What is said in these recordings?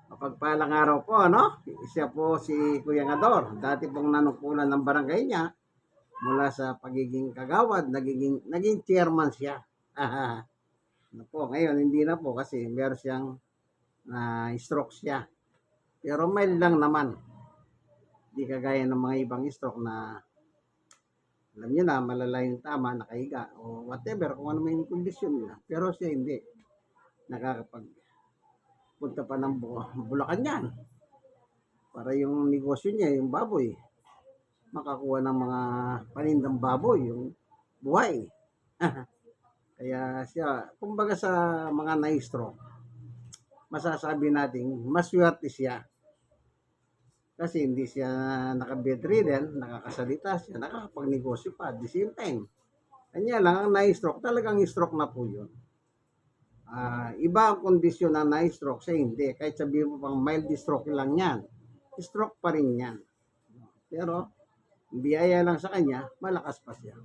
Mapagpalang araw po, ano? Siya po si Kuya Ngador. Dati pong nanungkulan ng barangay niya mula sa pagiging kagawad, naging chairman siya. Ano po, ngayon hindi na po kasi meron siyang stroke siya. Pero mild lang naman. Hindi kagaya ng mga ibang stroke na alam niyo na malala yung tama, nakahiga o whatever kung ano may kondisyon niya. Pero siya hindi. Nakakapagpunta pa ng Bulacan yan. Para yung negosyo niya, yung baboy, makakuha ng mga panindang baboy, yung buhay. Kaya siya, kumbaga sa mga na-stroke, masasabi natin, maswerte siya. Kasi hindi siya naka-bedridden, nakakasalita siya, nakakapagnegosyo pa at the same time. Kanya lang, ang na-stroke, talagang stroke na po yun. Iba ang kondisyon ng na-stroke siya hindi. Kahit sabihin mo pang mild stroke lang yan, stroke pa rin yan. Pero, biyaya lang sa kanya, malakas pa siya.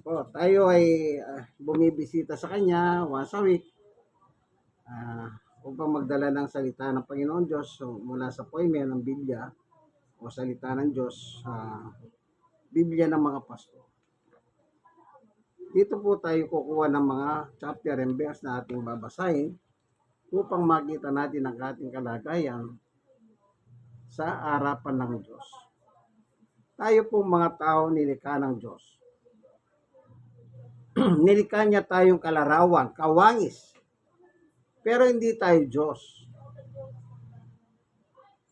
Po, tayo ay bumibisita sa kanya once a week upang magdala ng salita ng Panginoon Diyos mula sa poema ng Biblia o salita ng Diyos sa Biblia ng mga pastor. Dito po tayo kukuha ng mga chapter and verse na ating babasahin upang makita natin ang ating kalagayan sa harapan ng Diyos. Tayo po mga tao nilikha ng Diyos. Nilikha niya tayong kalarawan, kawangis. Pero hindi tayo Diyos.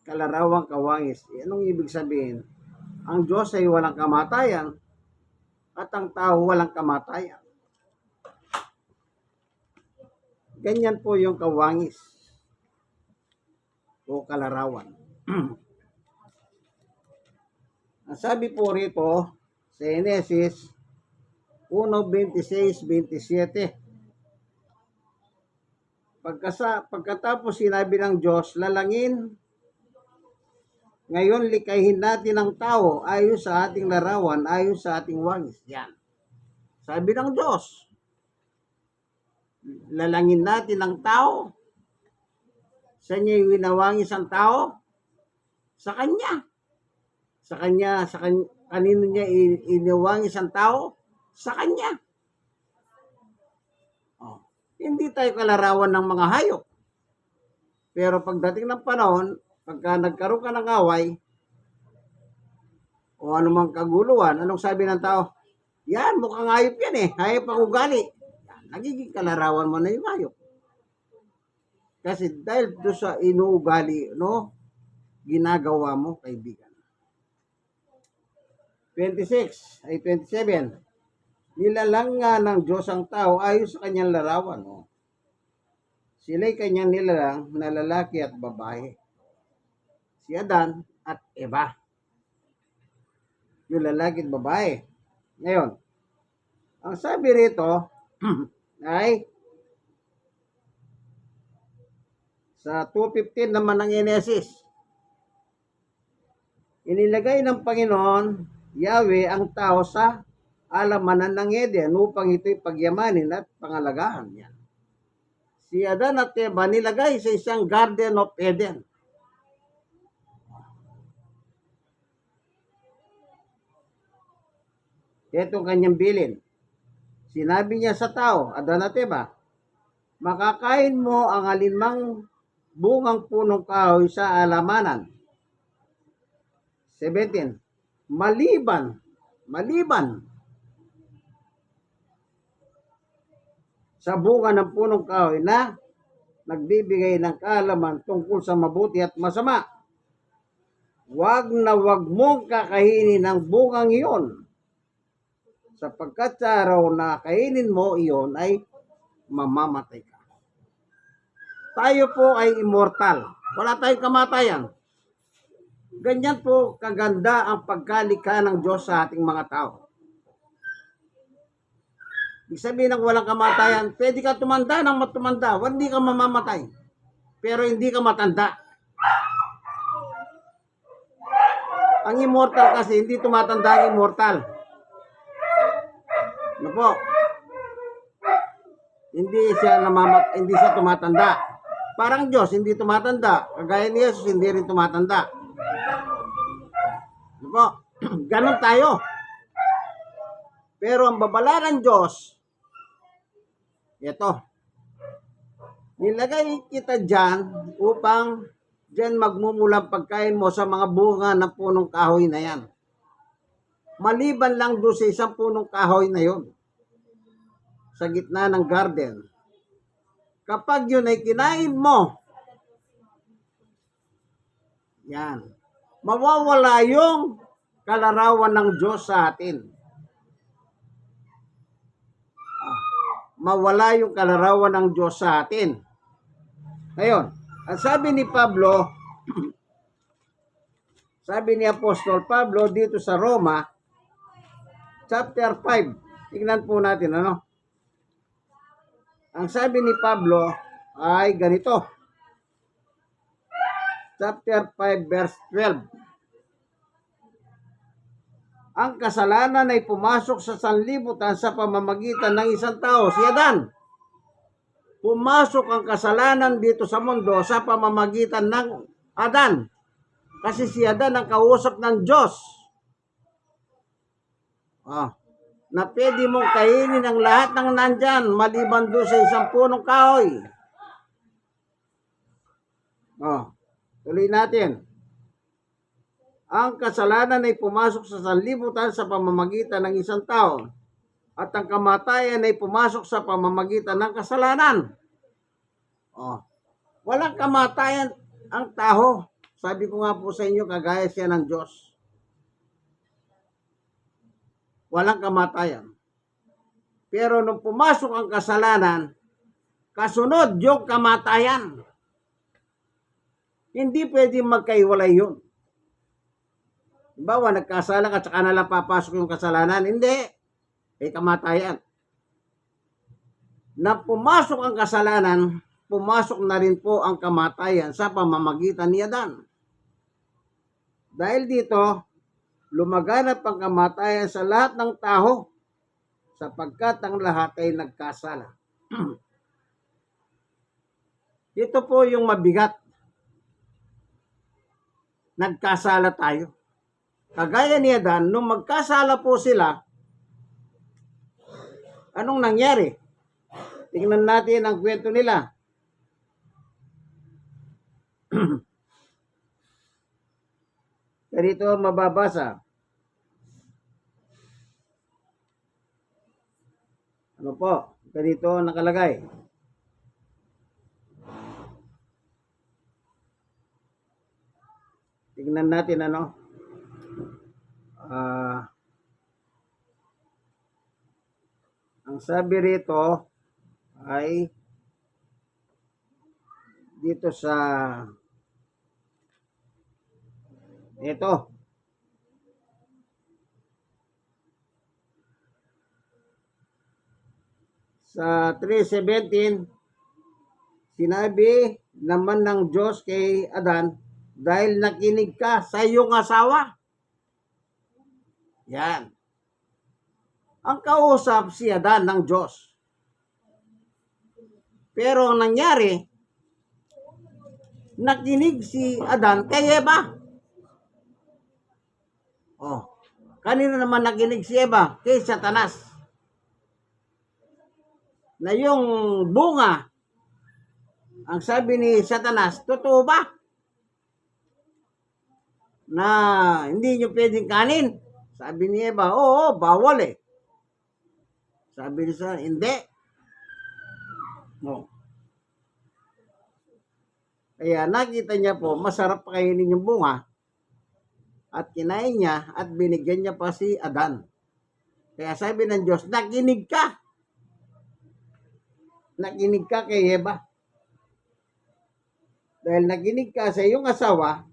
Kalarawan, kawangis. Anong ibig sabihin? Ang Diyos ay walang kamatayan at ang tao walang kamatayan. Ganyan po yung kawangis o kalarawan. Ang sabi po rito sa Genesis 1:26-27. Pagkatapos sinabi ng Diyos, lalangin, ngayon likahin natin ang tao ayon sa ating larawan, ayon sa ating wangis. Yan. Sabi ng Diyos, lalangin natin ang tao. Sa niya winawangis ang tao? Sa Kanya. Kanino niya inawangis ang tao? Sa Kanya. Hindi tayo kalarawan ng mga hayop. Pero pagdating ng panahon, pagka nagkaroon ka ng away, o anumang kaguluhan, anong sabi ng tao? Yan, mukhang hayop yan eh. Hayop ang ugali. Nagiging kalarawan mo na yung hayop. Kasi dahil doon sa inuugali, no, ginagawa mo, kaibigan. 27. Nilalang nga ng Diyos ang tao ayon sa kanyang larawan. Oh. Sila'y kanyang nilalang na lalaki at babae. Si Adan at Eva. Yung lalaki at babae. Ngayon, ang sabi rito ay sa 2:15 naman ng Genesis. Inilagay ng Panginoon Yahweh ang tao sa alamanan ng Eden upang ito'y pagyamanin at pangalagahan niya. Si Adan at Eva nilagay sa isang Garden of Eden. Ito ang kanyang bilin. Sinabi niya sa tao, Adan at Eva, makakain mo ang alinmang bungang punong kahoy sa alamanan. 17. Maliban sa bunga ng punong kahoy na nagbibigay ng kaalaman tungkol sa mabuti at masama. Wag mong kakainin ang bungang iyon, sapagkat sa araw na kainin mo iyon ay mamamatay ka. Tayo po ay immortal. Wala tayong kamatayan. Ganyan po kaganda ang pagkalikha ng Diyos sa ating mga tao. Ibig sabihin ng walang kamatayan, pwede ka tumanda ng matumanda, hindi ka mamamatay. Pero hindi ka matanda. Ang immortal kasi, hindi tumatanda ang immortal. Ano po? Hindi siya tumatanda. Parang Diyos, hindi tumatanda. Kagaya ni Jesus, hindi rin tumatanda. Ano po? Ganon tayo. Pero ang babala ng Diyos, ito, nilagay kita dyan upang dyan magmumulang pagkain mo sa mga bunga ng punong kahoy na yan. Maliban lang doon sa isang punong kahoy na yon sa gitna ng garden. Kapag yun ay kinain mo, yan, mawawala yung kalarawan ng Diyos sa atin. Mawala yung kalarawan ng Diyos sa atin. Ngayon, ang sabi ni Pablo, sabi ni Apostol Pablo dito sa Roma, chapter 5, tingnan po natin ano. Ang sabi ni Pablo ay ganito. Chapter 5, verse 12. Ang kasalanan ay pumasok sa sanlibutan sa pamamagitan ng isang tao, si Adan. Pumasok ang kasalanan dito sa mundo sa pamamagitan ng Adan. Kasi si Adan ang kausap ng Diyos. Na pwede mong kainin ang lahat ng nandyan maliban doon sa isang punong kahoy. Tuloy natin. Ang kasalanan ay pumasok sa sanlibutan sa pamamagitan ng isang tao at ang kamatayan ay pumasok sa pamamagitan ng kasalanan. Walang kamatayan ang tao. Sabi ko nga po sa inyo, kagaya siya ng Diyos. Walang kamatayan. Pero nung pumasok ang kasalanan, kasunod yung kamatayan. Hindi pwede magkaiwalay yun. Bawa, nagkasala ka, tsaka nalang papasok yung kasalanan. Hindi. Kamatayan. Na pumasok ang kasalanan, pumasok na rin po ang kamatayan sa pamamagitan ni Adan. Dahil dito, lumaganap ang kamatayan sa lahat ng tao sapagkat ang lahat ay nagkasala. Ito po yung mabigat. Nagkasala tayo. Kagaya ni Adan, nung magkasala po sila, anong nangyari? Tingnan natin ang kwento nila. Ganito mababasa. Ano po? Ganito nakalagay. Tingnan natin ano. Ang sabi rito ay dito sa ito. Sa 3:17, sinabi naman ng Diyos kay Adan, dahil nakinig ka sa iyong asawa. Yan. Ang kausap si Adan ng Diyos. Pero ang nangyari, nakinig si Adan kay Eva. Kanino naman nakinig si Eva? Kay Satanas. Na yung bunga, ang sabi ni Satanas, totoo ba? Na hindi nyo pwedeng kanin. Sabi ni Eva, oo, bawal eh. Sabi ni Satanas, hindi. No. Kaya nakita niya po, masarap kainin yung bunga. At kinain niya at binigyan niya pa si Adan. Kaya sabi ng Diyos, nakinig ka. Nakinig ka kay Eva. Dahil nakinig ka sa iyong asawa,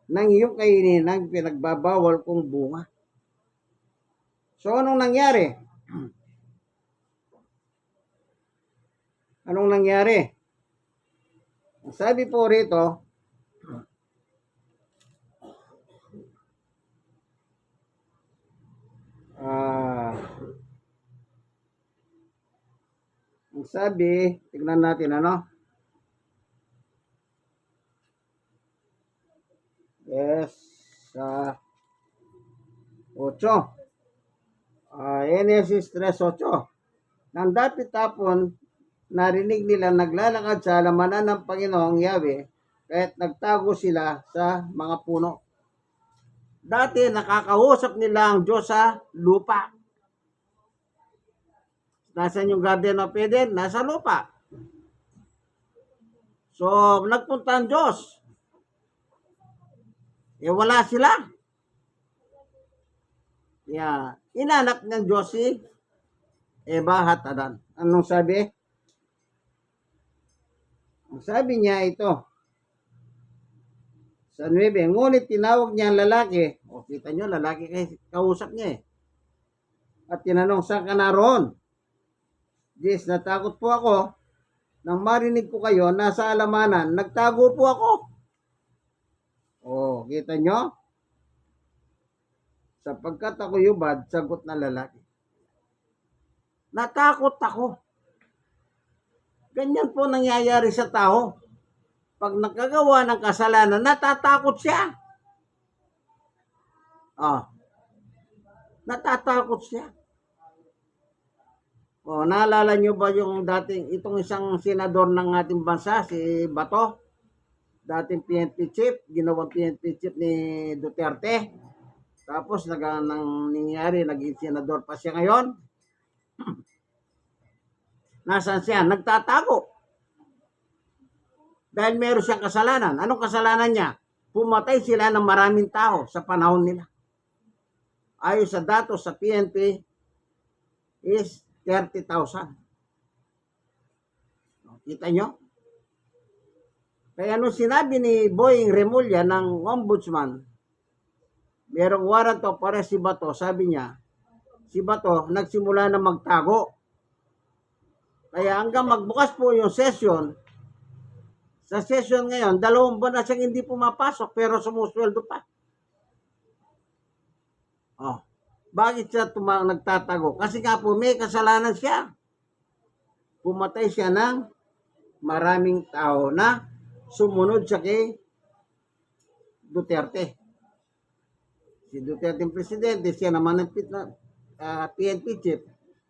nang iyong kainin ng pinagbabawal kong bunga. So, anong nangyari? Anong nangyari? Sabi po rito, ang sabi, tignan natin ano. Yes, sa 8. Genesis 3:8. Nang dapit tapon, narinig nila naglalakad sa halamanan ng Panginoong Yahweh, kaya't nagtago sila sa mga puno. Dati nakakausap nila ang Diyos sa lupa. Nasaan yung Garden of Eden? Nasa lupa. So, nagpunta ang Diyos. Wala sila. Inanap ng Diyos si Eva at Adan. Anong sabi? Ang sabi niya ito, sa 9, ngunit tinawag niya ang lalaki. Kita nyo, lalaki kausap niya At tinanong, saan ka naroon? Yes, natakot po ako. Nang marinig ko kayo, nasa alamanan, nagtago po ako. Kita nyo? Sapagkat ako yubad, sagot na lalaki. Natakot ako. Ganyan po nangyayari sa tao. Pag nakagawa ng kasalanan, natatakot siya. Natatakot siya. Naalala nyo ba yung itong isang senador ng ating bansa, si Bato? Dating PNP chief, ginawang PNP chief ni Duterte. Tapos nangyari, naging senador pa siya ngayon. Nasaan siya? Nagtatago. Dahil meron siyang kasalanan. Anong kasalanan niya? Pumatay sila ng maraming tao sa panahon nila. Ayon sa datos sa PNP is 30,000. Kita nyo? Kaya nung sinabi ni Boying Remulla ng ombudsman, merong warrant of arrest si Bato, sabi niya, si Bato nagsimula na magtago. Kaya hanggang magbukas po yung session, sa session ngayon, 2 buwan na siyang hindi pumapasok pero sumusweldo pa. Bakit siya nagtatago? Kasi nga po may kasalanan siya. Pumatay siya ng maraming tao na sumunod siya kay Duterte. Si Duterte yung presidente, siya naman ang PNP chief.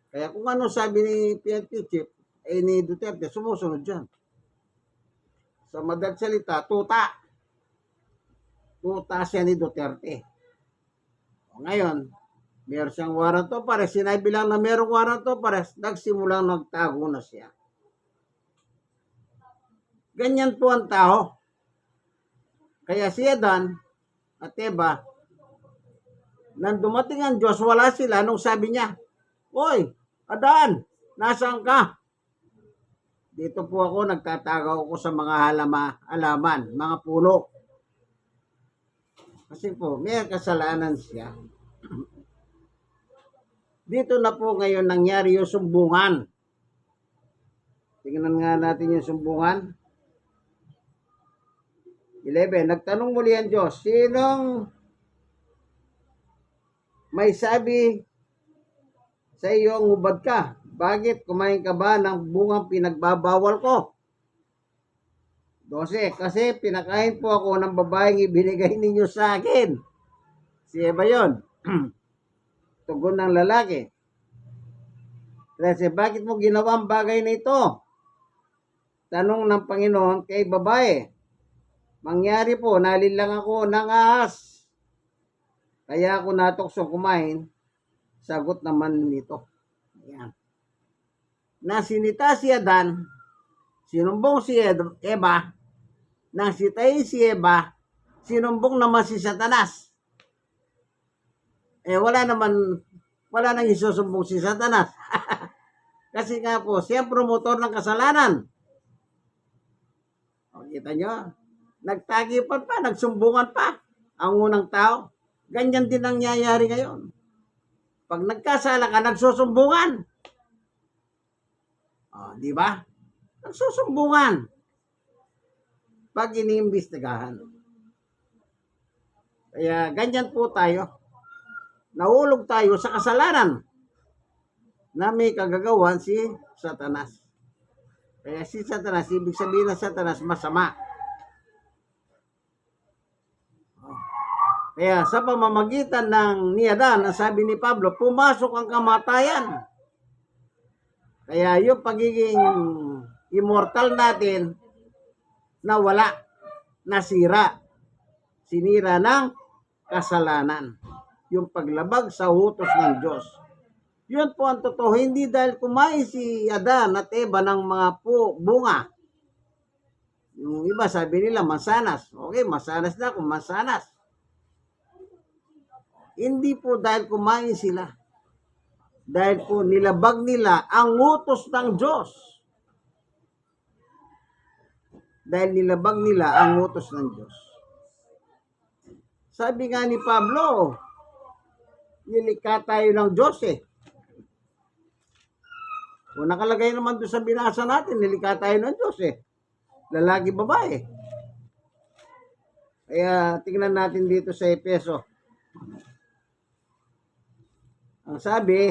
Kaya kung ano sabi ni PNP chief, ni Duterte, sumusunod dyan. Sa madaling salita, tuta. Tuta siya ni Duterte. Ngayon, meron siyang warrant of arrest. Sinabi lang na merong warrant of arrest, nagsimulang nagtago na siya. Ganyan po ang tao. Kaya si Adan at Eva, nang dumating ang Diyos, wala sila nung sabi niya, Oy, Adan, nasaan ka? Dito po ako, nagtatagaw ako sa mga halaman, mga puno. Kasi po, may kasalanan siya. Dito na po ngayon nangyari yung sumbungan. Tingnan nga natin yung sumbungan. 11. Nagtanong muli ang Diyos, sinong may sabi sa iyo ang hubad ka? Bakit kumain ka ba ng bungang pinagbabawal ko? 12. Kasi pinakain po ako ng babaeng ibinigay ninyo sa akin. Si Eva yun. Tugon ng lalaki. 13. Bakit mo ginawa ang bagay na ito? Tanong ng Panginoon kay babae. Mangyari po, nalilang ako ng ahas. Kaya ako natuksong kumain. Sagot naman nito. Ayan. Nasinita si Adan, sinumbong si Eva, nang sitayin si Eva, sinumbong naman si Satanas. Wala nang isusumbong si Satanas. Kasi nga po, siya promotor ng kasalanan. Kita nyo? Nagtagipan pa, nagsumbungan pa ang unang tao. Ganyan din ang nangyayari ngayon. Pag nagkasala ka, nagsusumbungan. Di ba? Nagsusumbungan. Pag iniimbestigahan. Kaya ganyan po tayo. Nahulog tayo sa kasalanan na may kagagawan si Satanas. Kaya si Satanas, ibig sabihin na Satanas, masama. Kaya sa pamamagitan ng ni Adan, ang sabi ni Pablo, pumasok ang kamatayan. Kaya yung pagiging immortal natin, nawala, nasira, sinira ng kasalanan. Yung paglabag sa utos ng Diyos. Yun po ang totoo. Hindi dahil kumain si Adan at Eva ng mga bunga. Yung iba sabi nila mansanas. Okay, mansanas na kung mansanas. Hindi po dahil kumain sila. Dahil po nilabag nila ang utos ng Diyos. Dahil nilabag nila ang utos ng Diyos. Sabi nga ni Pablo, nilikha tayo ng Diyos eh. Kung nakalagay naman doon sa binasa natin, nilikha tayo ng Diyos eh. Lalaki, babae. Kaya tingnan natin dito sa Efeso. Ang sabi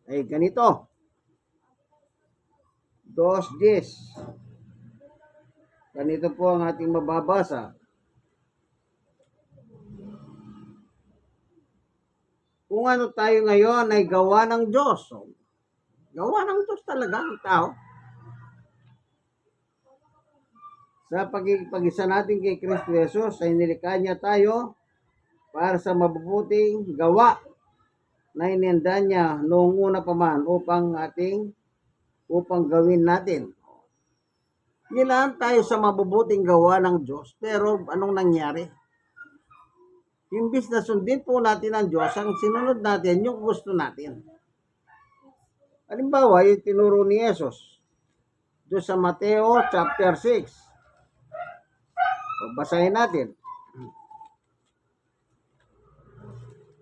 ay ganito. 2:10. Ganito po ang ating mababasa. Kung ano tayo ngayon ay gawa ng Diyos. Gawa ng Diyos talaga ang tao. Sa pag-isa natin kay Kristo Jesus, ay nilikha niya tayo para sa mabubuting gawa na inihanda niya noong una pa man upang gawin natin. Nilaan tayo sa mabubuting gawa ng Diyos, pero anong nangyari? Imbis na sundin po natin ang Diyos, ang sinunod natin yung gusto natin. Halimbawa, yung tinuro ni Jesus doon sa Mateo chapter 6. Basahin natin.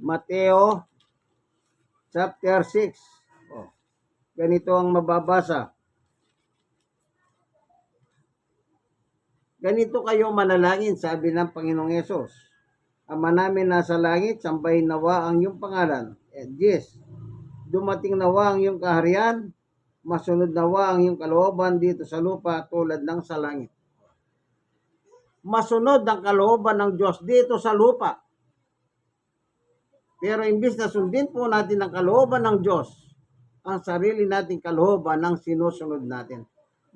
Mateo chapter 6. Ganito ang mababasa. Ganito kayo manalangin, sabi ng Panginoong Yesus. Ama namin nasa langit, sambahin nawa ang iyong pangalan. Yes. Dumating nawa ang iyong kaharian, masunod nawa ang iyong kalooban dito sa lupa tulad ng sa langit. Masunod ang kalooban ng Diyos dito sa lupa. Pero imbis na sundin po natin ang kalooban ng Diyos, ang sarili nating kalooban ang sinusunod natin.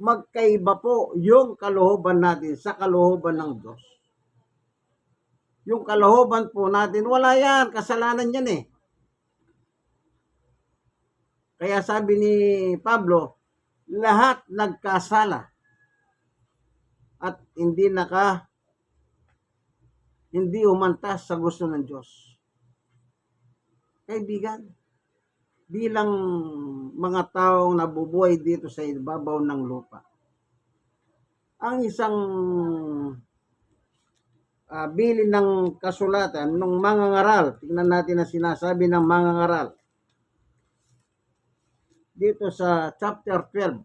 Magkaiba po yung kalooban natin sa kalooban ng Diyos. Yung kalooban po natin, wala yan, kasalanan yan eh. Kaya sabi ni Pablo, lahat nagkasala at hindi umantas sa gusto ng Diyos. Kaibigan, bilang mga taong nabubuhay dito sa ibabaw ng lupa, ang isang bilin ng kasulatan ng mga ngaral, tingnan natin ang sinasabi ng mga ngaral dito sa chapter 12.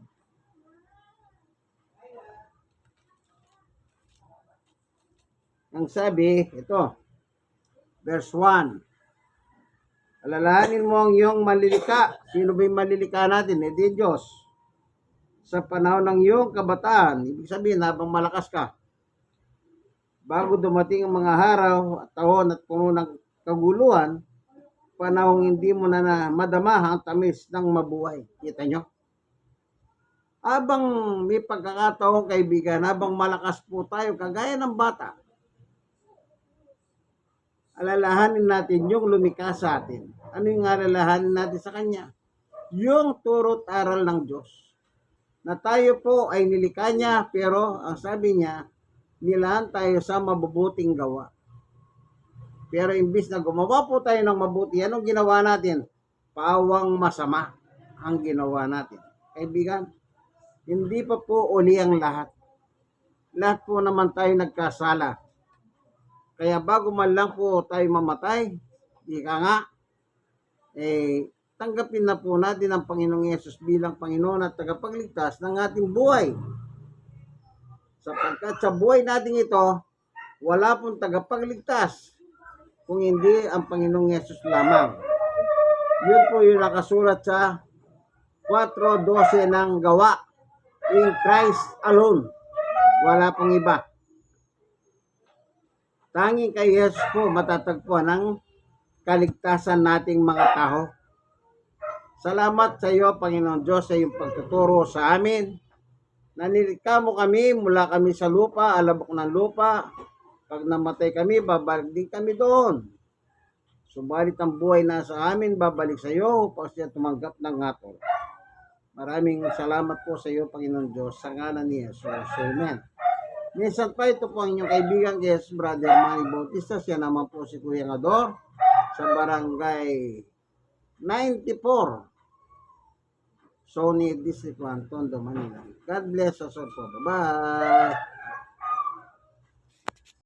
Ang sabi, ito, verse 1. Alalahanin mo ang iyong malilika. Sino ba yung malilika natin? Di Diyos. Sa panahon ng iyong kabataan, ibig sabihin, habang malakas ka, bago dumating ang mga araw at taon at puno ng kaguluhan, panahong hindi mo na madama ang tamis ng mabuhay. Kita nyo? Habang may pagkakataon, kaibigan, habang malakas po tayo, kagaya ng bata, alalahanin natin yung lumikha sa atin. Ano yung alalahanin natin sa Kanya? Yung turo't aral ng Diyos. Na tayo po ay nilikha niya, pero ang sabi niya, nilahan tayo sa mabubuting gawa. Pero imbis na gumawa po tayo ng mabuti, anong ginawa natin? Pawang masama ang ginawa natin. Kaibigan, hindi pa po uli ang lahat. Lahat po naman tayo nagkasala. Kaya bago man lang po tayo mamatay, ika nga, tanggapin na po natin ang Panginoong Yesus bilang Panginoon at tagapagligtas ng ating buhay. Sapagkat sa buhay natin ito, wala pong tagapagligtas kung hindi ang Panginoong Yesus lamang. Yun po yung nakasulat sa 4:12 ng gawa. In Christ alone. Wala pong iba. Tanging kay Jesus po matatagpuan ang kaligtasan nating mga tao. Salamat sa iyo, Panginoon Diyos, sa iyong pagtuturo sa amin. Nanilikha mo kami, mula kami sa lupa, alabok ng lupa. Pag namatay kami, babalik din kami doon. Subalit ang buhay na sa amin, babalik sa iyo upang siya tumanggap ng hatol. Maraming salamat po sa iyo, Panginoon Diyos, sa ngalan ni Jesus. Amen. Minsan pa, ito po ang inyong kaibigan, yes, Brother Manny Bautista. Siya naman po si Kuya Ador sa barangay 94, Sony District 1, Tondo, Manila. God bless us all po. Bye-bye.